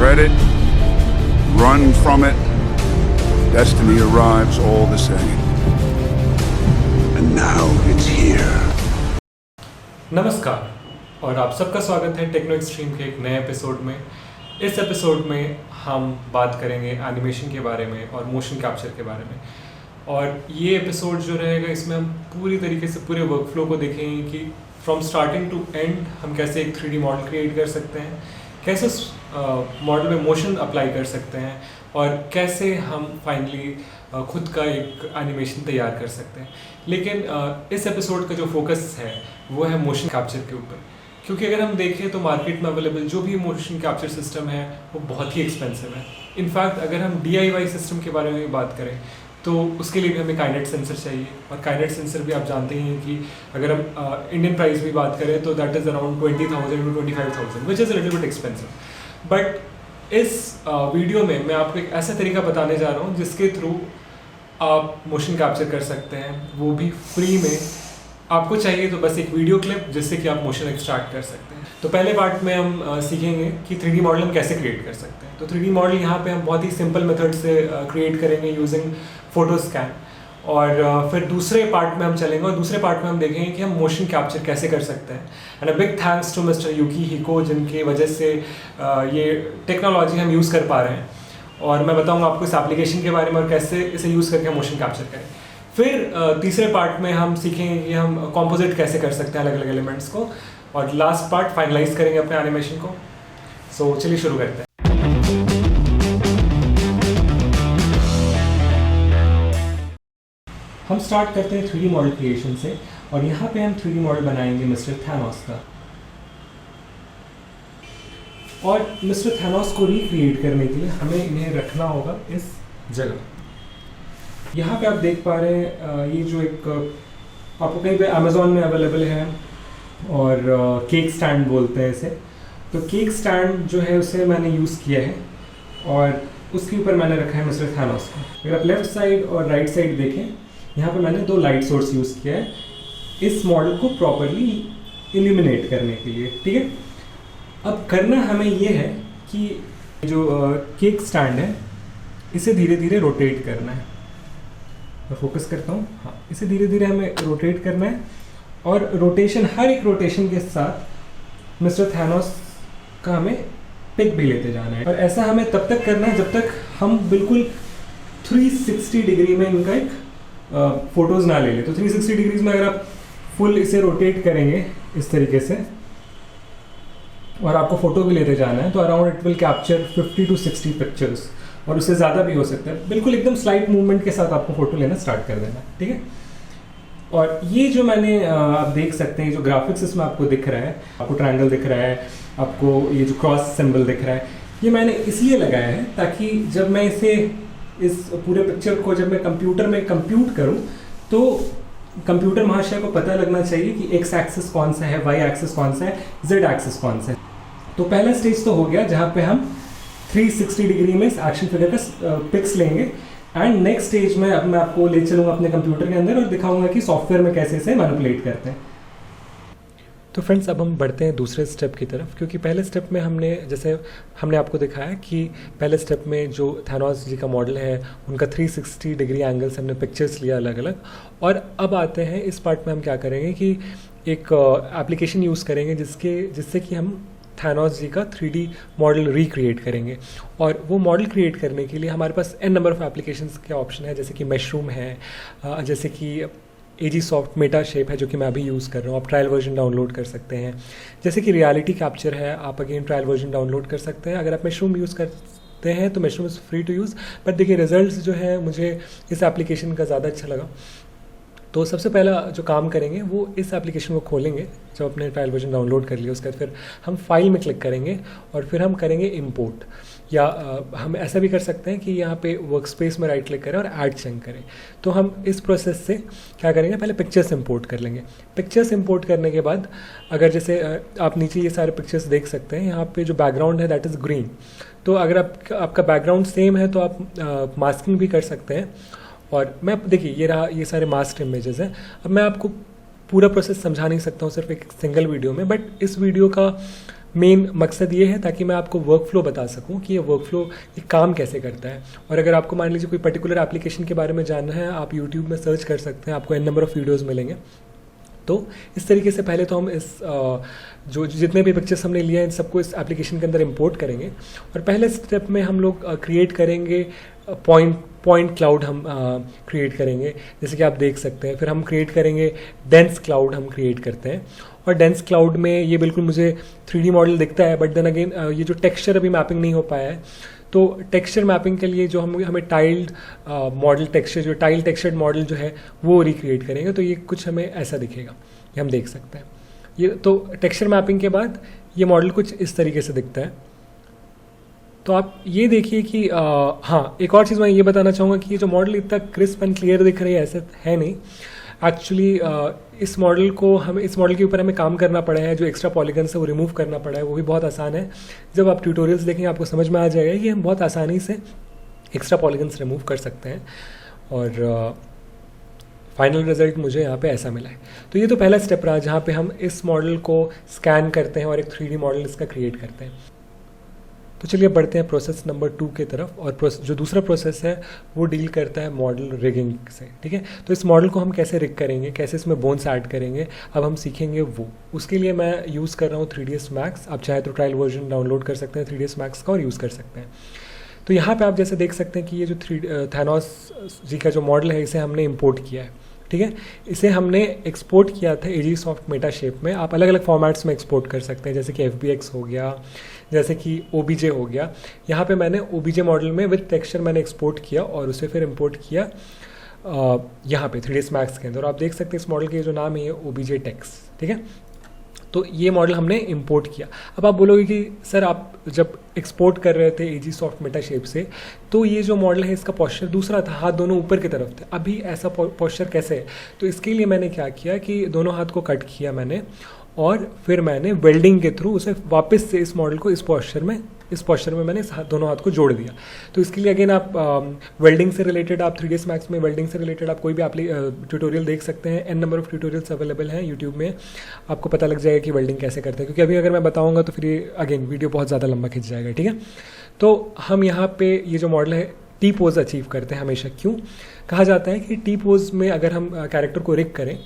Dread it, run from it, destiny arrives all the same. And now it's here. नमस्कार और आप सबका स्वागत है टेक्नो एक्सट्रीम के एक नए एपिसोड में। इस एपिसोड में हम बात करेंगे एनिमेशन के बारे में और मोशन कैप्चर के बारे में। और ये एपिसोड जो रहेगा इसमें हम पूरी तरीके से पूरे वर्कफ्लो को देखेंगे कि फ्रॉम स्टार्टिंग टू एंड हम कैसे एक 3D मॉडल क्रिएट कर सकते हैं, कैसे उस मॉडल में मोशन अप्लाई कर सकते हैं और कैसे हम फाइनली खुद का एक एनिमेशन तैयार कर सकते हैं। लेकिन इस एपिसोड का जो फोकस है वो है मोशन कैप्चर के ऊपर, क्योंकि अगर हम देखें तो मार्केट में अवेलेबल जो भी मोशन कैप्चर सिस्टम है वो बहुत ही एक्सपेंसिव है। इनफैक्ट अगर हम DIY सिस्टम के बारे में बात करें तो उसके लिए भी हमें काइनेट सेंसर चाहिए, और काइनेट सेंसर भी आप जानते ही हैं कि अगर हम इंडियन प्राइस भी बात करें तो that is around 20,000 to 25,000 which is a little bit expensive. But इस वीडियो में मैं आपको एक ऐसा तरीका बताने जा रहा हूँ जिसके थ्रू आप मोशन कैप्चर कर सकते हैं, वो भी फ्री में। आपको चाहिए तो बस एक वीडियो क्लिप जिससे कि आप मोशन एक्सट्रैक्ट कर सकते हैं। तो पहले पार्ट में हम सीखेंगे कि 3D मॉडल हम कैसे क्रिएट कर सकते हैं। तो 3D मॉडल यहाँ पे हम बहुत ही सिंपल मेथड से क्रिएट करेंगे यूजिंग फोटो स्कैन। और फिर दूसरे पार्ट में हम चलेंगे और दूसरे पार्ट में हम देखेंगे कि हम मोशन कैप्चर कैसे कर सकते हैं। And a big thanks to mister Yukihiko, जिनकी वजह से ये टेक्नोलॉजी हम यूज़ कर पा रहे हैं। और मैं बताऊंगा आपको इस एप्लीकेशन के बारे में और कैसे इसे यूज़ करके हम मोशन कैप्चर करें। फिर तीसरे पार्ट में हम सीखेंगे कि हम कॉम्पोजिट कैसे कर सकते हैं अलग अलग एलिमेंट्स को, और लास्ट पार्ट फाइनलाइज करेंगे अपने एनिमेशन को। सो चलिए शुरू करते हैं। हम स्टार्ट करते हैं 3D मॉडल क्रिएशन से, और यहाँ पे हम 3D मॉडल बनाएंगे मिस्टर थैनोस का। और मिस्टर थैनोस को रिक्रिएट करने के लिए हमें इन्हें रखना होगा इस जगह। यहाँ पे आप देख पा रहे हैं ये जो एक आपको कहीं पे अमेज़ॉन में अवेलेबल है, और केक स्टैंड बोलते हैं इसे। तो केक स्टैंड जो है उसे मैंने यूज़ किया है, और उसके ऊपर मैंने रखा है मिस्टर थैनोस को। अगर आप लेफ़्ट साइड और राइट साइड देखें, यहाँ पे मैंने 2 लाइट सोर्स यूज़ किया है इस मॉडल को प्रॉपरली इल्यूमिनेट करने के लिए। ठीक है, अब करना हमें ये है कि जो केक स्टैंड है इसे धीरे धीरे रोटेट करना है। मैं फोकस करता हूँ, हाँ, इसे धीरे धीरे हमें रोटेट करना है। और रोटेशन, हर एक रोटेशन के साथ मिस्टर थैनोस का हमें पिक भी लेते जाना है। और ऐसा हमें तब तक करना है जब तक हम बिल्कुल 360 डिग्री में इनका एक फ़ोटोज़ ना ले लें। तो 360 डिग्रीज में अगर आप फुल इसे रोटेट करेंगे इस तरीके से, और आपको फ़ोटो भी लेते जाना है, तो around it will capture 50 to 60 pictures, और उससे ज़्यादा भी हो सकता है। बिल्कुल एकदम स्लाइट मूवमेंट के साथ आपको फ़ोटो लेना स्टार्ट कर देना, ठीक है। और ये जो मैंने आप देख सकते हैं जो ग्राफिक्स इसमें आपको दिख रहा है, आपको ट्रायंगल दिख रहा है, आपको ये जो क्रॉस सिंबल दिख रहा है, ये मैंने इसलिए लगाया है ताकि जब मैं इसे इस पूरे पिक्चर को जब मैं कंप्यूटर में कंप्यूट करूँ तो कंप्यूटर महाशय को पता लगना चाहिए कि एक्स एक्सिस कौन सा है, वाई एक्सिस कौन सा है, जेड एक्सिस कौन सा है। तो पहला स्टेज तो हो गया जहाँ पे हम 360 डिग्री में इस एक्शन फिगर का पिक्स लेंगे। एंड नेक्स्ट स्टेज में अब मैं आपको ले चलूँगा अपने कंप्यूटर के अंदर और दिखाऊंगा कि सॉफ्टवेयर में कैसे इसे मैनिपुलेट करते हैं। तो फ्रेंड्स, अब हम बढ़ते हैं दूसरे स्टेप की तरफ, क्योंकि पहले स्टेप में हमने आपको दिखाया कि पहले स्टेप में जो थैनोस जी का मॉडल है उनका 360 डिग्री एंगल से हमने पिक्चर्स लिया अलग अलग। और अब आते हैं इस पार्ट में हम क्या करेंगे कि एक एप्लीकेशन यूज़ करेंगे जिससे कि हम थैनोस जी का 3D मॉडल रिक्रिएट करेंगे। और वो मॉडल क्रिएट करने के लिए हमारे पास n नंबर ऑफ एप्लीकेशंस के ऑप्शन है, जैसे कि मशरूम है, जैसे कि AG सॉफ्ट मेटा शेप है जो कि मैं अभी यूज़ कर रहा हूँ। आप ट्रायल वर्जन डाउनलोड कर सकते हैं। जैसे कि रियलिटी कैप्चर है, आप अगेन ट्रायल वर्जन डाउनलोड कर सकते हैं। अगर आप मशरूम यूज़ करते हैं तो mushroom is free to use. But देखिए, रिजल्ट्स जो है मुझे इस एप्लीकेशन का ज़्यादा अच्छा लगा। तो सबसे पहला जो काम करेंगे वो इस एप्लीकेशन को खोलेंगे जब अपने ट्रायल वर्जन डाउनलोड कर लिया। उसके बाद फिर हम फाइल में क्लिक करेंगे और फिर हम करेंगे इंपोर्ट, या हम ऐसा भी कर सकते हैं कि यहाँ पे वर्क स्पेस में राइट क्लिक करें और ऐड चंक करें। तो हम इस प्रोसेस से क्या करेंगे, पहले पिक्चर्स इंपोर्ट कर लेंगे। पिक्चर्स इंपोर्ट करने के बाद अगर जैसे आप नीचे ये सारे पिक्चर्स देख सकते हैं, यहाँ पे जो बैकग्राउंड है दैट इज़ ग्रीन। तो अगर आपका बैकग्राउंड सेम है तो आप मास्किंग भी कर सकते हैं। और मैं देखिए ये सारे मास्क इमेजेस हैं। अब मैं आपको पूरा प्रोसेस समझा नहीं सकता हूँ सिर्फ एक सिंगल वीडियो में, बट इस वीडियो का मेन मकसद ये है ताकि मैं आपको वर्क फ्लो बता सकूं कि ये वर्क फ्लो ये काम कैसे करता है। और अगर आपको मान लीजिए कोई पर्टिकुलर एप्लीकेशन के बारे में जानना है, आप यूट्यूब में सर्च कर सकते हैं, आपको एन नंबर ऑफ़ वीडियोज़ मिलेंगे। तो इस तरीके से पहले तो हम इस जो जितने भी पिक्चर्स हमने लिए हैं इन सबको इस एप्लीकेशन के अंदर इंपोर्ट करेंगे। और पहले स्टेप में हम लोग क्रिएट करेंगे पॉइंट क्लाउड हम क्रिएट करेंगे, जैसे कि आप देख सकते हैं। फिर हम क्रिएट करेंगे डेंस क्लाउड, हम क्रिएट करते हैं। और डेंस क्लाउड में ये बिल्कुल मुझे 3D मॉडल दिखता है, बट देन अगेन ये जो टेक्सचर अभी मैपिंग नहीं हो पाया है, तो टेक्सचर मैपिंग के लिए जो हमें टाइल्ड मॉडल टेक्सचर, जो टाइल टेक्सचर्ड मॉडल जो है वो रिक्रिएट करेंगे। तो ये कुछ हमें ऐसा दिखेगा, ये हम देख सकते हैं। ये तो टेक्सचर मैपिंग के बाद ये मॉडल कुछ इस तरीके से दिखता है। तो आप ये देखिए कि हाँ, एक और चीज़ मैं ये बताना चाहूँगा कि ये जो मॉडल इतना क्रिस्प एंड क्लियर दिख रही है ऐसे है नहीं। एक्चुअली इस मॉडल के ऊपर हमें काम करना पड़ा है, जो एक्स्ट्रा पॉलीगन्स है वो रिमूव करना पड़ा है, वो भी बहुत आसान है। जब आप ट्यूटोरियल्स देखेंगे आपको समझ में आ जाएगा कि हम बहुत आसानी से एक्स्ट्रा पॉलीगन्स रिमूव कर सकते हैं। और फाइनल रिजल्ट मुझे यहाँ पे ऐसा मिला है। तो ये तो पहला स्टेप रहा जहाँ पे हम इस मॉडल को स्कैन करते हैं और एक 3D मॉडल इसका क्रिएट करते हैं। तो चलिए बढ़ते हैं प्रोसेस नंबर 2 की तरफ। और जो दूसरा प्रोसेस है वो डील करता है मॉडल रिगिंग से, ठीक है। तो इस मॉडल को हम कैसे रिग करेंगे, कैसे इसमें बोन्स ऐड करेंगे, अब हम सीखेंगे वो। उसके लिए मैं यूज़ कर रहा हूँ 3ds Max। आप चाहे तो ट्रायल वर्जन डाउनलोड कर सकते हैं 3ds Max का और यूज़ कर सकते हैं। तो यहाँ पे आप जैसे देख सकते हैं कि ये जो थैनोस जी का जो मॉडल है इसे हमने इम्पोर्ट किया है, ठीक है। इसे हमने एक्सपोर्ट किया था AGSoft मेटा शेप में। आप अलग अलग फॉर्मेट्स में एक्सपोर्ट कर सकते हैं, जैसे कि FBX हो गया, जैसे कि OBJ हो गया। यहाँ पे मैंने OBJ मॉडल में विद टेक्सचर मैंने एक्सपोर्ट किया और उसे फिर इंपोर्ट किया यहाँ पे 3ds Max के अंदर। और आप देख सकते हैं इस मॉडल के जो नाम है OBJ टेक्स, ठीक है। तो ये मॉडल हमने इंपोर्ट किया। अब आप बोलोगे कि सर आप जब एक्सपोर्ट कर रहे थे AGSoft मेटा शेप से, तो ये जो मॉडल है इसका पोस्चर दूसरा था, हाथ दोनों ऊपर की तरफ थे, अभी ऐसा पोस्चर कैसे है? तो इसके लिए मैंने क्या किया कि दोनों हाथ को कट किया मैंने और फिर मैंने वेल्डिंग के थ्रू उसे वापस से इस मॉडल को इस पोस्चर में मैंने दोनों हाथ को जोड़ दिया। तो इसके लिए अगेन आप वेल्डिंग से रिलेटेड, आप 3ds Max में वेल्डिंग से रिलेटेड आप कोई भी ट्यूटोरियल देख सकते हैं। N number of tutorials available हैं यूट्यूब में, आपको पता लग जाएगा कि वेल्डिंग कैसे करते हैं। क्योंकि अभी अगर मैं बताऊंगा तो फिर ये अगेन वीडियो बहुत ज़्यादा लंबा खिंच जाएगा, ठीक है। तो हम यहाँ पे ये जो मॉडल है टी पोज अचीव करते हैं हमेशा। क्यों कहा जाता है कि टी पोज में अगर हम कैरेक्टर को रिग करें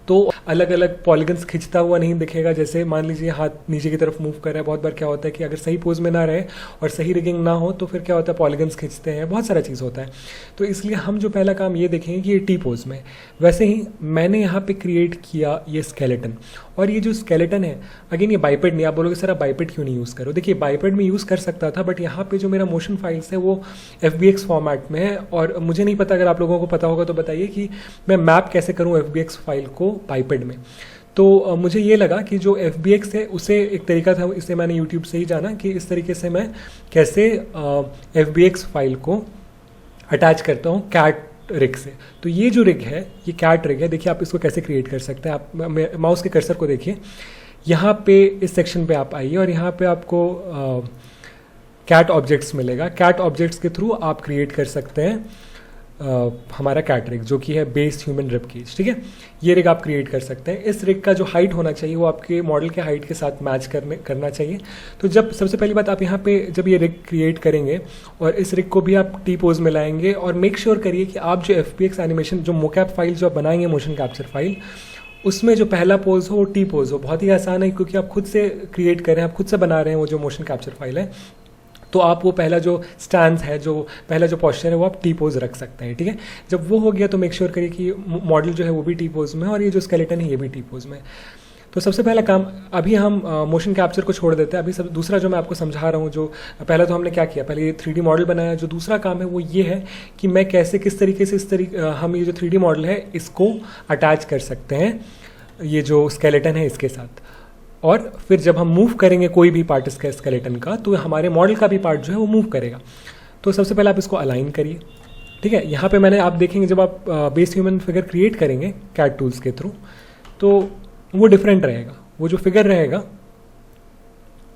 तो अलग अलग पॉलीगन्स खिंचता हुआ नहीं दिखेगा। जैसे मान लीजिए हाथ नीचे की तरफ मूव कर रहा है, बहुत बार क्या होता है कि अगर सही पोज में ना रहे और सही रिगिंग ना हो तो फिर क्या होता है, पॉलीगन्स खिंचते हैं, बहुत सारा चीज़ होता है। तो इसलिए हम जो पहला काम ये देखेंगे कि ये टी पोज में। वैसे ही मैंने यहाँ पे क्रिएट किया ये स्केलेटन, और ये जो स्केलेटन है अगेन ये बाइपेड नहीं। आप बोलोगे सर आप बाइपेड क्यों नहीं यूज़ करो? देखिए बाइपेड में यूज़ कर सकता था, बट यहाँ पे जो मेरा मोशन फाइल्स है वो FBX फॉर्मेट में है। और मुझे नहीं पता, अगर आप लोगों को पता होगा तो बताइए कि मैं मैप कैसे करूँ FBX फाइल को बाइपेड में। तो मुझे ये लगा कि जो FBX है उसे एक तरीका था, इसे मैंने YouTube से ही जाना कि इस तरीके से मैं कैसे FBX फाइल को अटैच करता हूँ कैट रिग से। तो ये जो रिग है ये कैट रिग है। देखिए आप इसको कैसे क्रिएट कर सकते हैं। आप माउस के कर्सर को देखिए, यहाँ पे इस सेक्शन पे आप आइए और यहाँ पे आपको कैट ऑब्जेक्ट्स मिलेगा। कैट ऑब्जेक्ट्स के थ्रू आप क्रिएट कर सकते हैं हमारा कैट रिग, जो कि है बेस्ड ह्यूमन रिब केज, ठीक है। ये रिग आप क्रिएट कर सकते हैं। इस रिग का जो हाइट होना चाहिए वो आपके मॉडल के हाइट के साथ मैच करना चाहिए। तो जब सबसे पहली बात आप यहाँ पे जब ये रिग क्रिएट करेंगे और इस रिग को भी आप टी पोज में लाएंगे, और मेक श्योर करिए कि आप जो FBX एनिमेशन जो मोकैप फाइल जो आप बनाएंगे, मोशन कैप्चर फाइल, उसमें जो पहला पोज हो टी पोज हो। बहुत ही आसान है क्योंकि आप खुद से क्रिएट कर रहे हैं, आप खुद से बना रहे हैं वो जो मोशन कैप्चर फाइल है। तो आप वो पहला जो स्टैंड है, जो पहला जो पोस्चर है वो आप टी पोज रख सकते हैं, ठीक है। जब वो हो गया तो मेक श्योर करिए कि मॉडल जो है वो भी टी पोज में और ये जो स्केलेटन है ये भी टी पोज में। तो सबसे पहला काम, अभी हम मोशन कैप्चर को छोड़ देते हैं। अभी दूसरा जो मैं आपको समझा रहा हूँ, जो पहला तो हमने क्या किया, पहले ये 3D मॉडल बनाया। जो दूसरा काम है वो ये है कि मैं कैसे किस तरीके से हम ये जो 3D मॉडल है इसको अटैच कर सकते हैं ये जो स्केलेटन है इसके साथ। और फिर जब हम मूव करेंगे कोई भी पार्ट इसका स्केलेटन का, तो हमारे मॉडल का भी पार्ट जो है वो मूव करेगा। तो सबसे पहले आप इसको अलाइन करिए, ठीक है। यहाँ पे मैंने, आप देखेंगे जब आप बेस ह्यूमन फिगर क्रिएट करेंगे कैट टूल्स के थ्रू, तो वो डिफरेंट रहेगा। वो जो फिगर रहेगा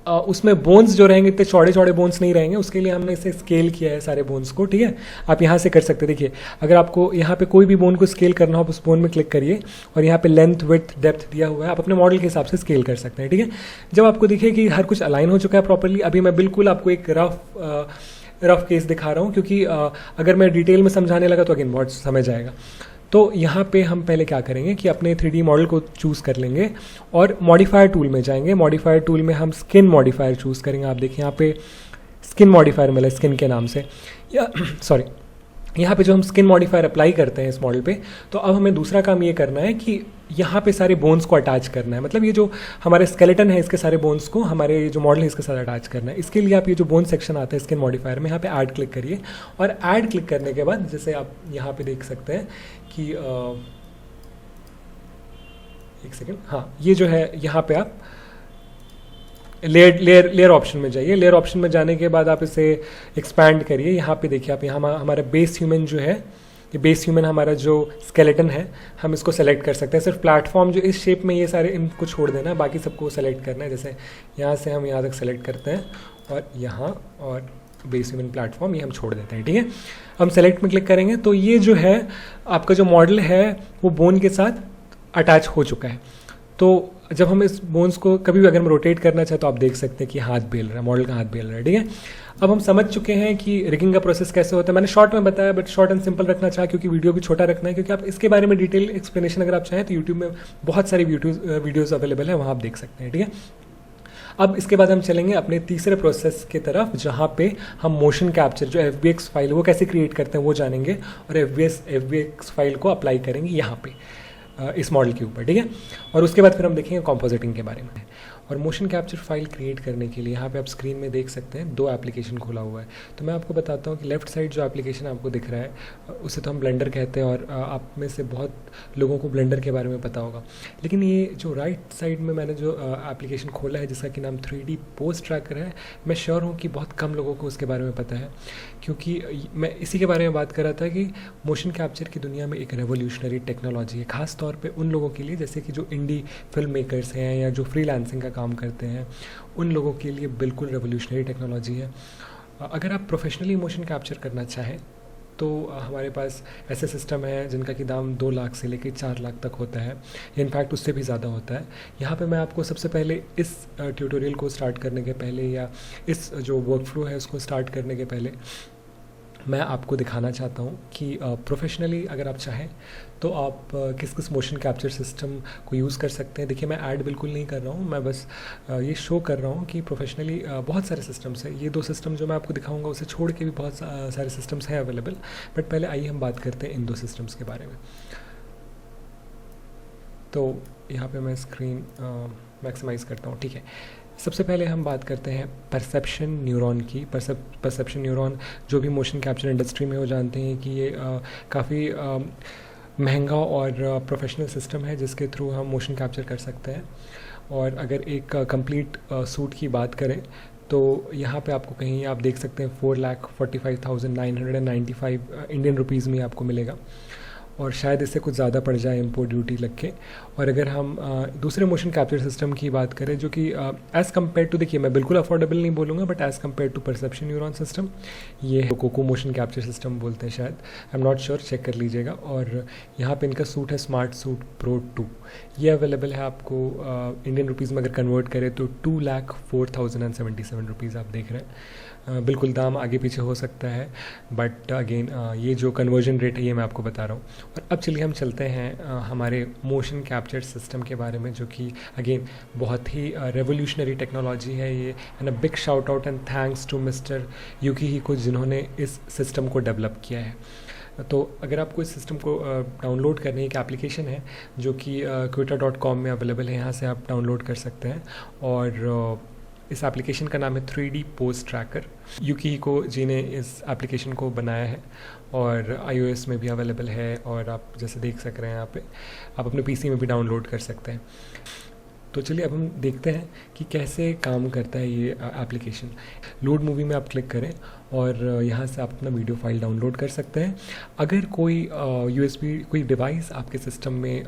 उसमें बोन्स जो रहेंगे इतने चौड़े चौड़े बोन्स नहीं रहेंगे, उसके लिए हमने इसे स्केल किया है सारे बोन्स को, ठीक है। आप यहाँ से कर सकते हैं, देखिए अगर आपको यहाँ पे कोई भी बोन को स्केल करना हो उस बोन में क्लिक करिए और यहाँ पे लेंथ विड्थ डेप्थ दिया हुआ है, आप अपने मॉडल के हिसाब से स्केल कर सकते हैं, ठीक है। जब आपको दिखे कि हर कुछ अलाइन हो चुका है प्रॉपरली, अभी मैं बिल्कुल आपको एक रफ केस दिखा रहा हूँ, क्योंकि अगर मैं डिटेल में समझाने लगा तो अगेन बहुत समय जाएगा। तो यहाँ पे हम पहले क्या करेंगे कि अपने 3D मॉडल को चूज़ कर लेंगे और मॉडिफायर टूल में जाएंगे। मॉडिफायर टूल में हम स्किन मॉडिफायर चूज़ करेंगे। आप देखिए यहाँ पे स्किन मॉडिफायर मिला स्किन के नाम से, या सॉरी यहाँ पे जो हम स्किन मॉडिफायर अप्लाई करते हैं इस मॉडल पे, तो अब हमें दूसरा काम ये करना है कि यहाँ पे सारे बोन्स को अटैच करना है। मतलब ये जो हमारे स्केलेटन है इसके सारे बोन्स को हमारे जो मॉडल है इसके साथ अटैच करना है। इसके लिए आप ये जो बोन सेक्शन आता है स्किन मॉडिफायर में, यहाँ पे ऐड क्लिक करिए और ऐड क्लिक करने के बाद जैसे आप यहाँ पे देख सकते हैं कि एक सेकेंड, हाँ ये जो है यहाँ पे आप लेयर ऑप्शन में जाइए। लेयर ऑप्शन में जाने के बाद आप इसे एक्सपैंड करिए। यहाँ पे देखिए आप, यहाँ हमारा बेस ह्यूमन जो है, ये बेस ह्यूमन हमारा जो स्केलेटन है, हम इसको सेलेक्ट कर सकते हैं। सिर्फ प्लेटफॉर्म जो इस शेप में ये सारे इनको छोड़ देना है, बाकी सबको सेलेक्ट करना है। जैसे यहाँ से हम यहाँ तक सेलेक्ट करते हैं और यहाँ और बेस ह्यूमन प्लेटफॉर्म ये हम छोड़ देते हैं, ठीक है। हम सेलेक्ट में क्लिक करेंगे तो ये जो है आपका जो मॉडल है वो बोन के साथ अटैच हो चुका है। तो जब हम इस बोन्स को कभी भी अगर हम रोटेट करना चाहें तो आप देख सकते हैं कि हाथ बेल रहा है, मॉडल का हाथ बेल रहा है, ठीक है। अब हम समझ चुके हैं कि रिगिंग का प्रोसेस कैसे होता है। मैंने शॉर्ट में बताया, बट शॉर्ट एंड सिंपल रखना चाहा क्योंकि वीडियो भी छोटा रखना है, क्योंकि आप इसके बारे में डिटेल एक्सप्लेनेशन अगर आप चाहें तो यूट्यूब में बहुत सारी वीडियोज़ अवेलेबल है, वहाँ आप देख सकते हैं, ठीक है। अब इसके बाद हम चलेंगे अपने तीसरे प्रोसेस की तरफ, जहाँ पे हम मोशन कैप्चर जो FBX फाइल वो कैसे क्रिएट करते हैं वो जानेंगे और FBX फाइल को अप्लाई करेंगे यहाँ पे इस मॉडल के ऊपर, ठीक है। और उसके बाद फिर हम देखेंगे कॉम्पोजिटिंग के बारे में। और मोशन कैप्चर फाइल क्रिएट करने के लिए यहाँ पे आप स्क्रीन में देख सकते हैं 2 एप्लीकेशन खोला हुआ है। तो मैं आपको बताता हूँ कि लेफ्ट साइड जो एप्लीकेशन आपको दिख रहा है उसे तो हम ब्लेंडर कहते हैं, और आप में से बहुत लोगों को ब्लेंडर के बारे में पता होगा। लेकिन ये जो राइट साइड में मैंने जो एप्लीकेशन खोला है जिसका कि नाम 3D पोज ट्रैकर है, मैं श्योर हूँ कि बहुत कम लोगों को उसके बारे में पता है, क्योंकि मैं इसी के बारे में बात कर रहा था कि मोशन कैप्चर की दुनिया में एक रेवोल्यूशनरी टेक्नोलॉजी है, खास तौर पे उन लोगों के लिए जैसे कि जो इंडी फिल्म मेकर्स हैं या जो फ्रीलांसिंग का काम करते हैं, उन लोगों के लिए बिल्कुल रेवोल्यूशनरी टेक्नोलॉजी है। अगर आप प्रोफेशनली मोशन कैप्चर करना चाहें तो हमारे पास ऐसे सिस्टम है जिनका कि दाम 2 लाख से लेकर 4 लाख तक होता है, इनफैक्ट उससे भी ज़्यादा होता है। यहाँ पे मैं आपको सबसे पहले इस ट्यूटोरियल को स्टार्ट करने के पहले या इस जो वर्कफ्लो है उसको स्टार्ट करने के पहले मैं आपको दिखाना चाहता हूँ कि प्रोफेशनली अगर आप चाहें तो आप किस किस मोशन कैप्चर सिस्टम को यूज़ कर सकते हैं। देखिए मैं ऐड बिल्कुल नहीं कर रहा हूँ, मैं बस ये शो कर रहा हूँ कि प्रोफेशनली बहुत सारे सिस्टम्स हैं। ये 2 सिस्टम जो मैं आपको दिखाऊंगा उसे छोड़ के भी बहुत सारे सिस्टम्स हैं अवेलेबल, बट पहले आइए हम बात करते हैं इन 2 सिस्टम्स के बारे में। तो यहाँ पे मैं स्क्रीन मैक्सिमाइज़ करता हूँ, ठीक है। सबसे पहले हम बात करते हैं परसेप्शन न्यूरॉन की। परसेप्शन न्यूरॉन जो भी मोशन कैप्चर इंडस्ट्री में हो जानते हैं कि ये काफ़ी महंगा और प्रोफेशनल सिस्टम है जिसके थ्रू हम मोशन कैप्चर कर सकते हैं। और अगर एक कंप्लीट सूट की बात करें तो यहाँ पे आपको कहीं आप देख सकते हैं 4,45,995 इंडियन रुपीज़ में आपको मिलेगा, और शायद इससे कुछ ज़्यादा पड़ जाए इम्पोर्ट ड्यूटी लग के। और अगर हम दूसरे मोशन कैप्चर सिस्टम की बात करें जो कि एज़ कम्पेयर टू, देखिए मैं बिल्कुल अफोर्डेबल नहीं बोलूँगा, but as compare to Perception Neuron system, ये है कोको मोशन कैप्चर सिस्टम बोलते हैं शायद, I am not sure, check कर लीजिएगा। और यहाँ पे इनका सूट है स्मार्ट सूट प्रो 2, ये अवेलेबल है आपको इंडियन रुपीज़ में अगर कन्वर्ट करें तो 2,04,077 रुपीज़ आप देख रहे हैं। बिल्कुल दाम आगे पीछे हो सकता है, बट अगेन ये जो कन्वर्जन रेट है ये मैं आपको बता रहा हूँ। और अब चलिए हम चलते हैं हमारे मोशन कैप्चर सिस्टम के बारे में, जो कि अगेन बहुत ही रेवोल्यूशनरी टेक्नोलॉजी है ये। And a big shout out and thanks to mister Yukihiko जिन्होंने इस सिस्टम को डेवलप किया है। तो अगर आपको इस सिस्टम को डाउनलोड करने की एक एप्लीकेशन है जो कि quita.com में अवेलेबल है, यहाँ से आप डाउनलोड कर सकते हैं। और इस एप्लीकेशन का नाम है 3D पोज ट्रैकर। यूकीहिको जी ने इस एप्लीकेशन को बनाया है और iOS में भी अवेलेबल है, और आप जैसे देख सक रहे हैं यहाँ पे आप अपने PC में भी डाउनलोड कर सकते हैं। तो चलिए अब हम देखते हैं कि कैसे काम करता है ये एप्लीकेशन। लोड मूवी में आप क्लिक करें और यहाँ से आप अपना वीडियो फाइल डाउनलोड कर सकते हैं। अगर कोई USB कोई डिवाइस आपके सिस्टम में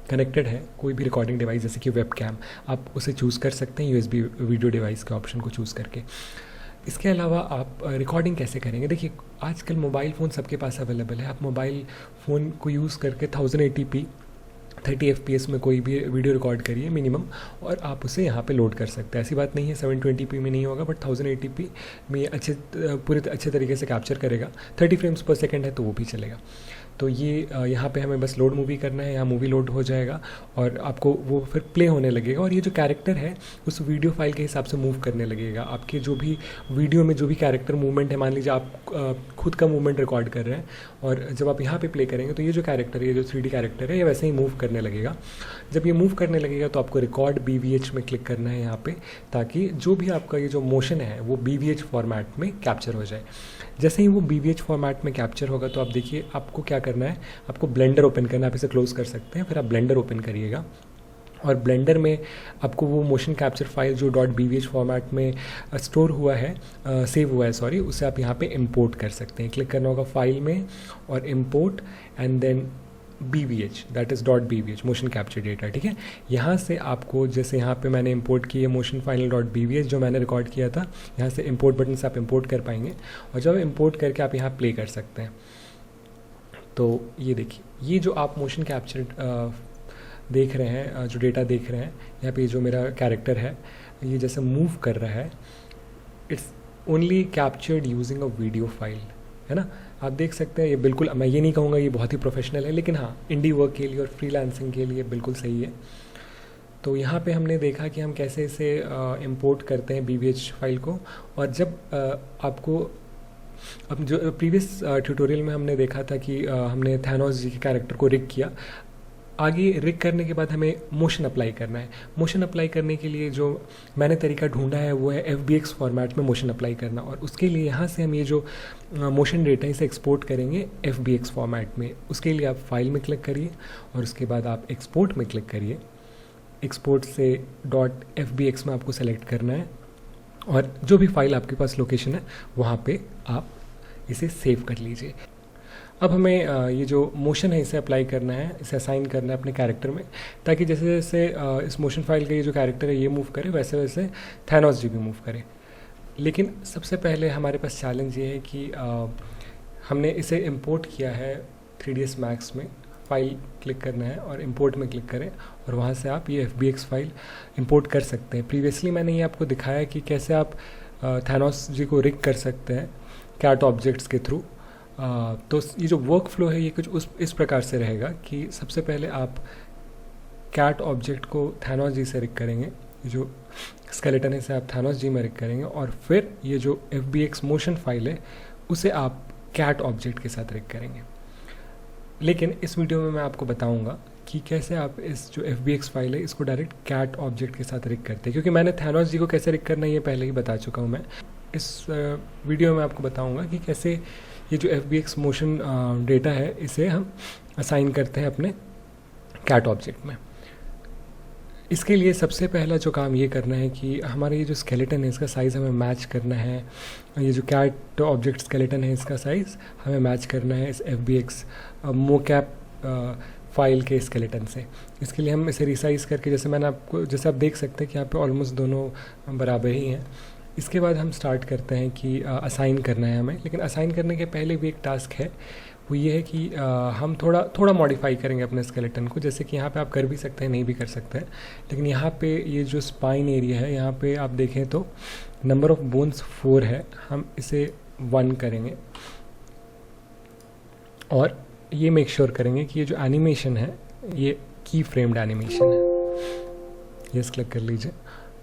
कनेक्टेड है कोई भी रिकॉर्डिंग डिवाइस जैसे कि वेब कैम, आप उसे चूज़ कर सकते हैं USB वीडियो डिवाइस के ऑप्शन को चूज़ करके। इसके अलावा आप रिकॉर्डिंग कैसे करेंगे, देखिए आजकल मोबाइल फ़ोन सबके पास अवेलेबल है। आप मोबाइल फ़ोन को यूज़ करके 1080p 30 FPS में कोई भी वीडियो रिकॉर्ड करिए मिनिमम, और आप उसे यहाँ पे लोड कर सकते हैं। ऐसी बात नहीं है 720p में नहीं होगा, बट 1080p में ये अच्छे तरीके से कैप्चर करेगा। 30 फ्रेम्स पर सेकेंड है तो वो भी चलेगा। तो ये यहाँ पे हमें बस लोड मूवी करना है, यहाँ मूवी लोड हो जाएगा और आपको वो फिर प्ले होने लगेगा, और ये जो कैरेक्टर है उस वीडियो फाइल के हिसाब से मूव करने लगेगा। आपके जो भी वीडियो में जो भी कैरेक्टर मूवमेंट है, मान लीजिए आप खुद का मूवमेंट रिकॉर्ड कर रहे हैं, और जब आप यहाँ पे प्ले करेंगे तो ये जो कैरेक्टर है, ये जो 3D कैरेक्टर है, ये वैसे ही मूव करने लगेगा। जब ये मूव करने लगेगा तो आपको रिकॉर्ड BVH में क्लिक करना है यहाँ पे, ताकि जो भी आपका ये जो मोशन है वो BVH फॉर्मेट में कैप्चर हो जाए। जैसे ही वो BVH फॉर्मेट में कैप्चर होगा तो आप देखिए आपको क्या करना है, आपको ब्लेंडर ओपन करना है। आप इसे क्लोज कर सकते हैं, फिर आप ब्लेंडर ओपन करिएगा, और ब्लेंडर में आपको वो मोशन कैप्चर फाइल जो .bvh फॉर्मेट में स्टोर हुआ है, सेव हुआ है सॉरी, उसे आप यहाँ पे इंपोर्ट कर सकते हैं। क्लिक करना होगा फाइल में और import and then BVH, that is .bvh motion capture data. ठीक है, यहाँ से आपको जैसे यहाँ पे मैंने इंपोर्ट की है मोशन फाइल .bvh जो मैंने रिकॉर्ड किया था, यहाँ से इंपोर्ट बटन से आप इंपोर्ट कर पाएंगे, और जब इंपोर्ट करके आप यहाँ प्ले कर सकते हैं। तो ये देखिए, ये जो आप मोशन कैप्चर देख रहे हैं, जो डेटा देख रहे हैं, यहाँ पे जो मेरा कैरेक्टर है ये जैसे मूव कर रहा है, it's only captured using a video file, है ना। आप देख सकते हैं ये बिल्कुल, मैं ये नहीं कहूँगा ये बहुत ही प्रोफेशनल है, लेकिन हाँ इंडी वर्क के लिए और फ्रीलांसिंग के लिए बिल्कुल सही है। तो यहाँ पे हमने देखा कि हम कैसे इसे इंपोर्ट करते हैं BVH फाइल को, और जब आपको अब जो प्रीवियस ट्यूटोरियल में हमने देखा था कि हमने थैनोस जी के कैरेक्टर को रिग किया। आगे रिग करने के बाद हमें मोशन अप्लाई करना है। मोशन अप्लाई करने के लिए जो मैंने तरीका ढूंढा है वो है FBX फॉर्मेट में मोशन अप्लाई करना, और उसके लिए यहाँ से हम ये जो मोशन डेटा इसे एक्सपोर्ट करेंगे FBX फॉर्मेट में। उसके लिए आप फाइल में क्लिक करिए और उसके बाद आप एक्सपोर्ट में क्लिक करिए। एक्सपोर्ट से .fbx में आपको सेलेक्ट करना है, और जो भी फाइल आपके पास लोकेशन है वहाँ पे आप इसे सेव कर लीजिए। अब हमें ये जो मोशन है इसे अप्लाई करना है, इसे असाइन करना है अपने कैरेक्टर में, ताकि जैसे जैसे इस मोशन फाइल का ये जो कैरेक्टर है ये मूव करे, वैसे वैसे थैनोस जी भी मूव करे। लेकिन सबसे पहले हमारे पास चैलेंज ये है कि हमने इसे इंपोर्ट किया है 3ds Max में। फाइल क्लिक करना है और इंपोर्ट में क्लिक करें, और वहाँ से आप ये FBX फाइल इंपोर्ट कर सकते हैं। प्रीवियसली मैंने ये आपको दिखाया कि कैसे आप थैनोस जी को रिग कर सकते हैं कैट ऑब्जेक्ट्स के थ्रू। तो ये जो वर्क फ्लो है ये कुछ इस प्रकार से रहेगा कि सबसे पहले आप कैट ऑब्जेक्ट को थैनोस जी से रिग करेंगे, ये जो स्केलेटन है इसे आप थैनोस जी में रिग करेंगे, और फिर ये जो FBX मोशन फाइल है उसे आप कैट ऑब्जेक्ट के साथ रिग करेंगे। लेकिन इस वीडियो में मैं आपको बताऊंगा कि कैसे आप इस जो FBX फाइल है इसको डायरेक्ट कैट ऑब्जेक्ट के साथ रिग करते हैं, क्योंकि मैंने थैनोस जी को कैसे रिग करना है ये पहले ही बता चुका हूँ मैं। इस वीडियो में आपको बताऊंगा कि कैसे ये जो FBX मोशन डेटा है इसे हम असाइन करते हैं अपने कैट ऑब्जेक्ट में। इसके लिए सबसे पहला जो काम ये करना है कि हमारा ये जो स्केलेटन है इसका साइज़ हमें मैच करना है। ये जो कैट ऑब्जेक्ट स्केलेटन है इसका साइज़ हमें मैच करना है इस FBX मोकैप फाइल के स्केलेटन से। इसके लिए हम इसे रिसाइज़ करके, जैसे आप देख सकते हैं कि यहाँ पे ऑलमोस्ट दोनों बराबर ही हैं। इसके बाद हम स्टार्ट करते हैं कि असाइन करना है हमें, लेकिन असाइन करने के पहले भी एक टास्क है, वो ये है कि हम थोड़ा मॉडिफाई करेंगे अपने स्केलेटन को। जैसे कि यहाँ पे आप कर भी सकते हैं, नहीं भी कर सकते हैं, लेकिन यहाँ पे ये जो स्पाइन एरिया है यहाँ पे आप देखें तो नंबर ऑफ बोन्स 4 है, हम इसे 1 करेंगे, और ये मेक श्योर करेंगे कि ये जो एनिमेशन है ये की फ्रेम्ड एनिमेशन है। यस क्लिक कर लीजिए।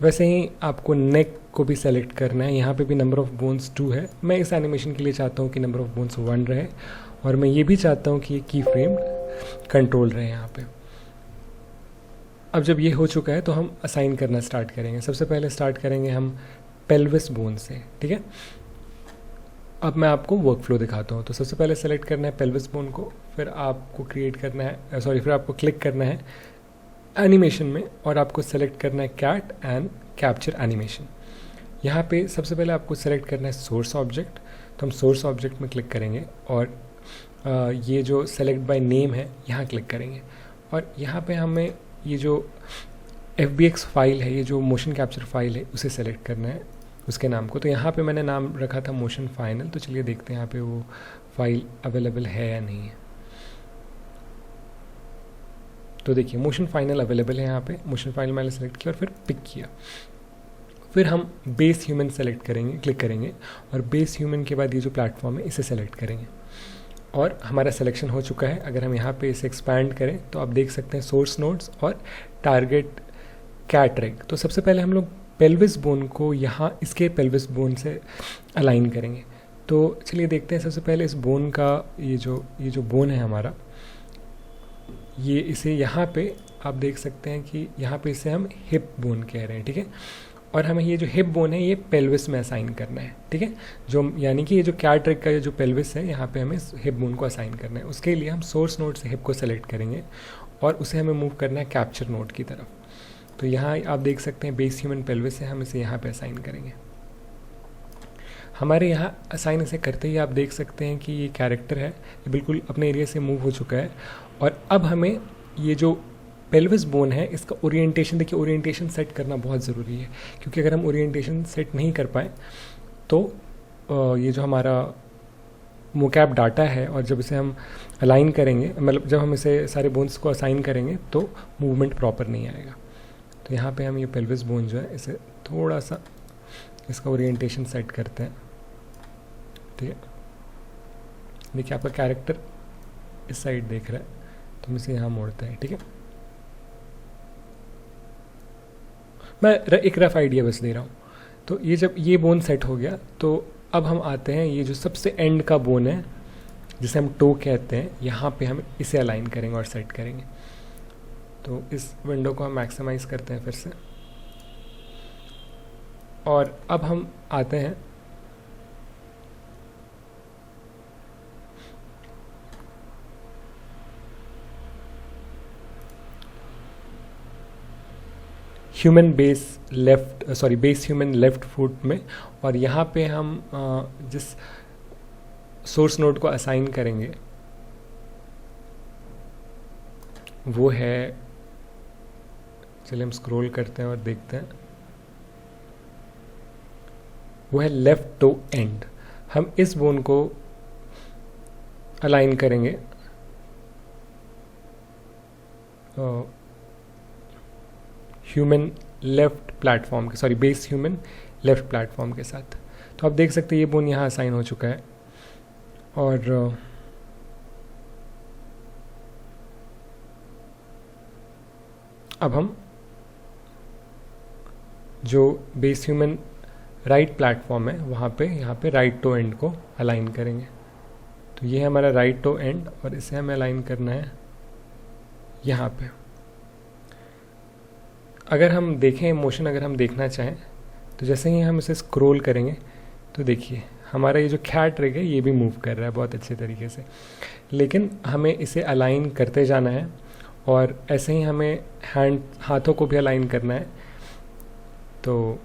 वैसे ही आपको नेक को भी सेलेक्ट करना है, यहाँ पे भी नंबर ऑफ बोन्स 2 है। मैं इस एनिमेशन के लिए चाहता हूँ कि नंबर ऑफ बोन्स 1 रहे, और मैं ये भी चाहता हूँ कि ये की फ्रेम्ड कंट्रोल रहे यहाँ पे। अब जब ये हो चुका है तो हम असाइन करना स्टार्ट करेंगे। सबसे पहले स्टार्ट करेंगे हम पेल्विस बोन से, ठीक है। अब मैं आपको वर्क फ्लो दिखाता हूँ। तो सबसे पहले सेलेक्ट करना है पेल्विस बोन को, फिर आपको फिर आपको क्लिक करना है एनिमेशन में, और आपको सेलेक्ट करना है कैट एंड कैप्चर एनिमेशन। यहाँ पे सबसे पहले आपको सेलेक्ट करना है सोर्स ऑब्जेक्ट, तो हम सोर्स ऑब्जेक्ट में क्लिक करेंगे, और ये जो सेलेक्ट बाय नेम है यहाँ क्लिक करेंगे, और यहाँ पे हमें ये जो FBX फाइल है, ये जो मोशन कैप्चर फाइल है, उसे सेलेक्ट करना है, उसके नाम को। तो यहाँ पे मैंने नाम रखा था मोशन फाइनल। तो चलिए देखते हैं यहाँ पे वो फाइल अवेलेबल है या नहीं है। तो देखिए मोशन फाइनल अवेलेबल है यहाँ पे। मोशन फाइनल मैंने सेलेक्ट किया और फिर पिक किया। फिर हम बेस ह्यूमन सेलेक्ट करेंगे, क्लिक करेंगे, और बेस ह्यूमन के बाद ये जो प्लेटफॉर्म है इसे सेलेक्ट करेंगे और हमारा सिलेक्शन हो चुका है। अगर हम यहाँ पे इसे एक्सपैंड करें तो आप देख सकते हैं सोर्स नोड्स और टारगेट कैट रैग। तो सबसे पहले हम लोग पेल्विस बोन को यहाँ इसके पेल्विस बोन से अलाइन करेंगे। तो चलिए देखते हैं। सबसे पहले इस बोन का ये जो बोन है हमारा, ये इसे यहाँ पे आप देख सकते हैं कि यहाँ पे इसे हम हिप बोन कह रहे हैं, ठीक है। और हमें ये जो हिप बोन है ये पेल्विस में असाइन करना है, ठीक है। जो यानी कि ये जो कैट रैग का जो पेल्विस है, यहाँ पे हमें हिप बोन को असाइन करना है। उसके लिए हम सोर्स नोड से हिप को सेलेक्ट करेंगे और उसे हमें मूव करना है कैप्चर नोड की तरफ। तो यहाँ आप देख सकते हैं बेस ह्यूमन पेल्विस है, हम इसे यहाँ पे असाइन करेंगे। हमारे यहाँ असाइन इसे करते ही आप देख सकते हैं कि ये कैरेक्टर है, ये बिल्कुल अपने एरिया से मूव हो चुका है। और अब हमें ये जो पेल्विस बोन है इसका ओरिएंटेशन, देखिए ओरिएंटेशन सेट करना बहुत ज़रूरी है, क्योंकि अगर हम ओरिएंटेशन सेट नहीं कर पाए तो ये जो हमारा मोकैप डाटा है, और जब इसे हम अलाइन करेंगे, मतलब जब हम इसे सारे बोन्स को असाइन करेंगे तो मूवमेंट प्रॉपर नहीं आएगा। तो यहाँ पे हम ये पेल्विस बोन जो है इसे थोड़ा सा इसका ओरिएंटेशन सेट करते हैं, ठीक है। देखिए आपका कैरेक्टर इस साइड देख रहा है, तो हम इसे यहाँ मोड़ते हैं, ठीक है। मैं एक रफ आइडिया बस दे रहा हूँ। तो ये जब ये बोन सेट हो गया तो अब हम आते हैं ये जो सबसे एंड का बोन है जिसे हम टो कहते हैं, यहाँ पे हम इसे अलाइन करेंगे और सेट करेंगे। तो इस विंडो को हम मैक्सिमाइज करते हैं फिर से, और अब हम आते हैं बेस ह्यूमन लेफ्ट फुट में, और यहाँ पे हम जिस सोर्स नोड को असाइन करेंगे वो है, चलिए हम स्क्रॉल करते हैं और देखते हैं, वो है लेफ्ट टो एंड। हम इस बोन को अलाइन करेंगे ह्यूमन लेफ्ट प्लेटफॉर्म के, sorry base human left platform के साथ। तो आप देख सकते हैं ये बोन यहाँ असाइन हो चुका है। और अब हम जो बेस ह्यूमन राइट प्लेटफॉर्म है वहाँ पे यहाँ पे राइट टो एंड को अलाइन करेंगे। तो ये है हमारा राइट टो एंड, और इसे हमें अलाइन करना है यहाँ पे। अगर हम देखें मोशन, अगर हम देखना चाहें तो जैसे ही हम इसे स्क्रॉल करेंगे तो देखिए हमारा ये जो कैट रैग है ये भी मूव कर रहा है बहुत अच्छे तरीके से। लेकिन हमें इसे अलाइन करते जाना है, और ऐसे ही हमें हाथों को भी अलाइन करना है। तो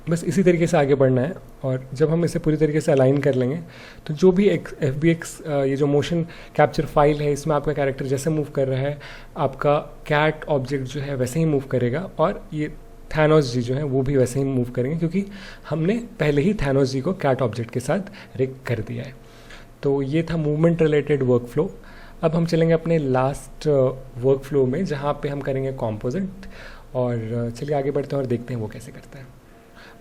बस इसी तरीके से आगे बढ़ना है, और जब हम इसे पूरी तरीके से अलाइन कर लेंगे तो जो भी FBX ये जो मोशन कैप्चर फाइल है इसमें आपका कैरेक्टर जैसे मूव कर रहा है, आपका कैट ऑब्जेक्ट जो है वैसे ही मूव करेगा, और ये थैनोस जी जो है वो भी वैसे ही मूव करेंगे, क्योंकि हमने पहले ही थैनोस जी को कैट ऑब्जेक्ट के साथ रिग कर दिया है। तो ये था मूवमेंट रिलेटेड वर्क फ्लो। अब हम चलेंगे अपने लास्ट वर्क फ्लो में, जहाँ पे हम करेंगे कॉम्पोजिट। और चलिए आगे बढ़ते हैं और देखते हैं वो कैसे करता है।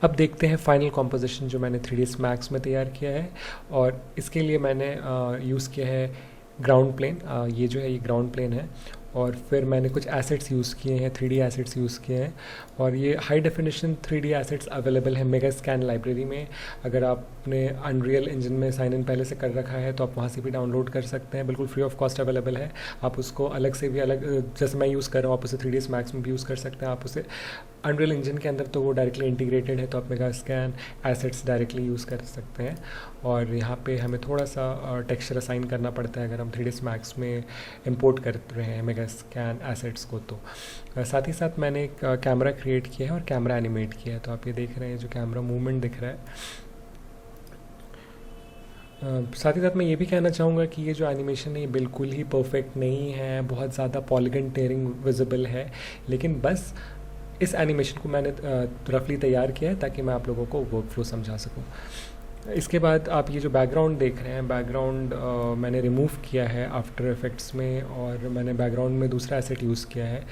अब देखते हैं फाइनल कॉम्पोजिशन जो मैंने 3ds Max में तैयार किया है, और इसके लिए मैंने यूज़ किया है ग्राउंड प्लेन। ये जो है ये ग्राउंड प्लेन है, और फिर मैंने कुछ एसेट्स यूज़ किए हैं, 3D एसेट्स यूज़ किए हैं, और ये high definition 3D assets available है मेगा स्कैन लाइब्रेरी में। अगर आपने अनरियल इंजन में साइन इन पहले से कर रखा है तो आप वहाँ से भी डाउनलोड कर सकते हैं, बिल्कुल फ्री ऑफ कॉस्ट अवेलेबल है। आप उसको अलग से भी जैसे मैं यूज़ कर रहा हूँ आप उसे 3ds Max में भी यूज़ कर सकते हैं। आप उसे अनरियल इंजन के अंदर तो वो डायरेक्टली इंटीग्रेटेड है, तो आप mega scan assets directly use कर सकते हैं। और यहाँ पे हमें थोड़ा सा टेक्सचर असाइन करना पड़ता है अगर हम 3ds Max में इंपोर्ट कर रहे हैं मेगा स्कैन एसेट्स को। तो साथ ही साथ मैंने एक कैमरा क्रिएट किया है और कैमरा एनिमेट किया है। तो आप ये देख रहे हैं जो कैमरा मूवमेंट दिख रहा है, साथ ही साथ मैं ये भी कहना चाहूँगा कि ये जो एनिमेशन है ये बिल्कुल ही परफेक्ट नहीं है, बहुत ज़्यादा पॉलीगन टेयरिंग विजिबल है, लेकिन बस इस एनिमेशन को मैंने रफली तैयार किया है ताकि मैं आप लोगों को वर्क फ्लो समझा सकूँ। इसके बाद आप ये जो बैकग्राउंड देख रहे हैं, बैकग्राउंड मैंने रिमूव किया है आफ्टर इफेक्ट्स में, और मैंने बैकग्राउंड में दूसरा एसेट यूज़ किया है,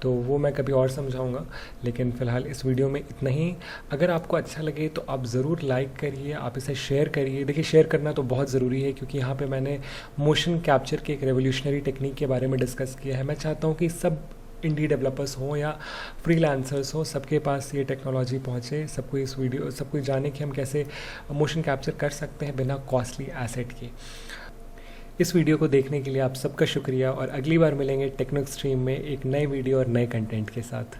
तो वो मैं कभी और समझाऊंगा, लेकिन फ़िलहाल इस वीडियो में इतना ही। अगर आपको अच्छा लगे तो आप ज़रूर लाइक करिए, आप इसे शेयर करिए। देखिए, शेयर करना तो बहुत ज़रूरी है क्योंकि यहाँ पे मैंने मोशन कैप्चर के एक रेवोल्यूशनरी टेक्निक के बारे में डिस्कस किया है। मैं चाहता हूँ कि सब इंडी डेवलपर्स हों या फ्रीलांसर्स हों, सबके पास ये टेक्नोलॉजी पहुँचे, सबको जाने कि हम कैसे मोशन कैप्चर कर सकते हैं बिना कॉस्टली एसेट के। इस वीडियो को देखने के लिए आप सबका शुक्रिया, और अगली बार मिलेंगे टेक्नो एक्सट्रीम में एक नए वीडियो और नए कंटेंट के साथ।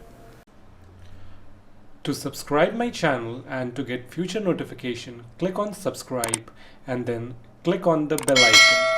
To subscribe my channel and to get future notification, click on subscribe and then click on the bell icon.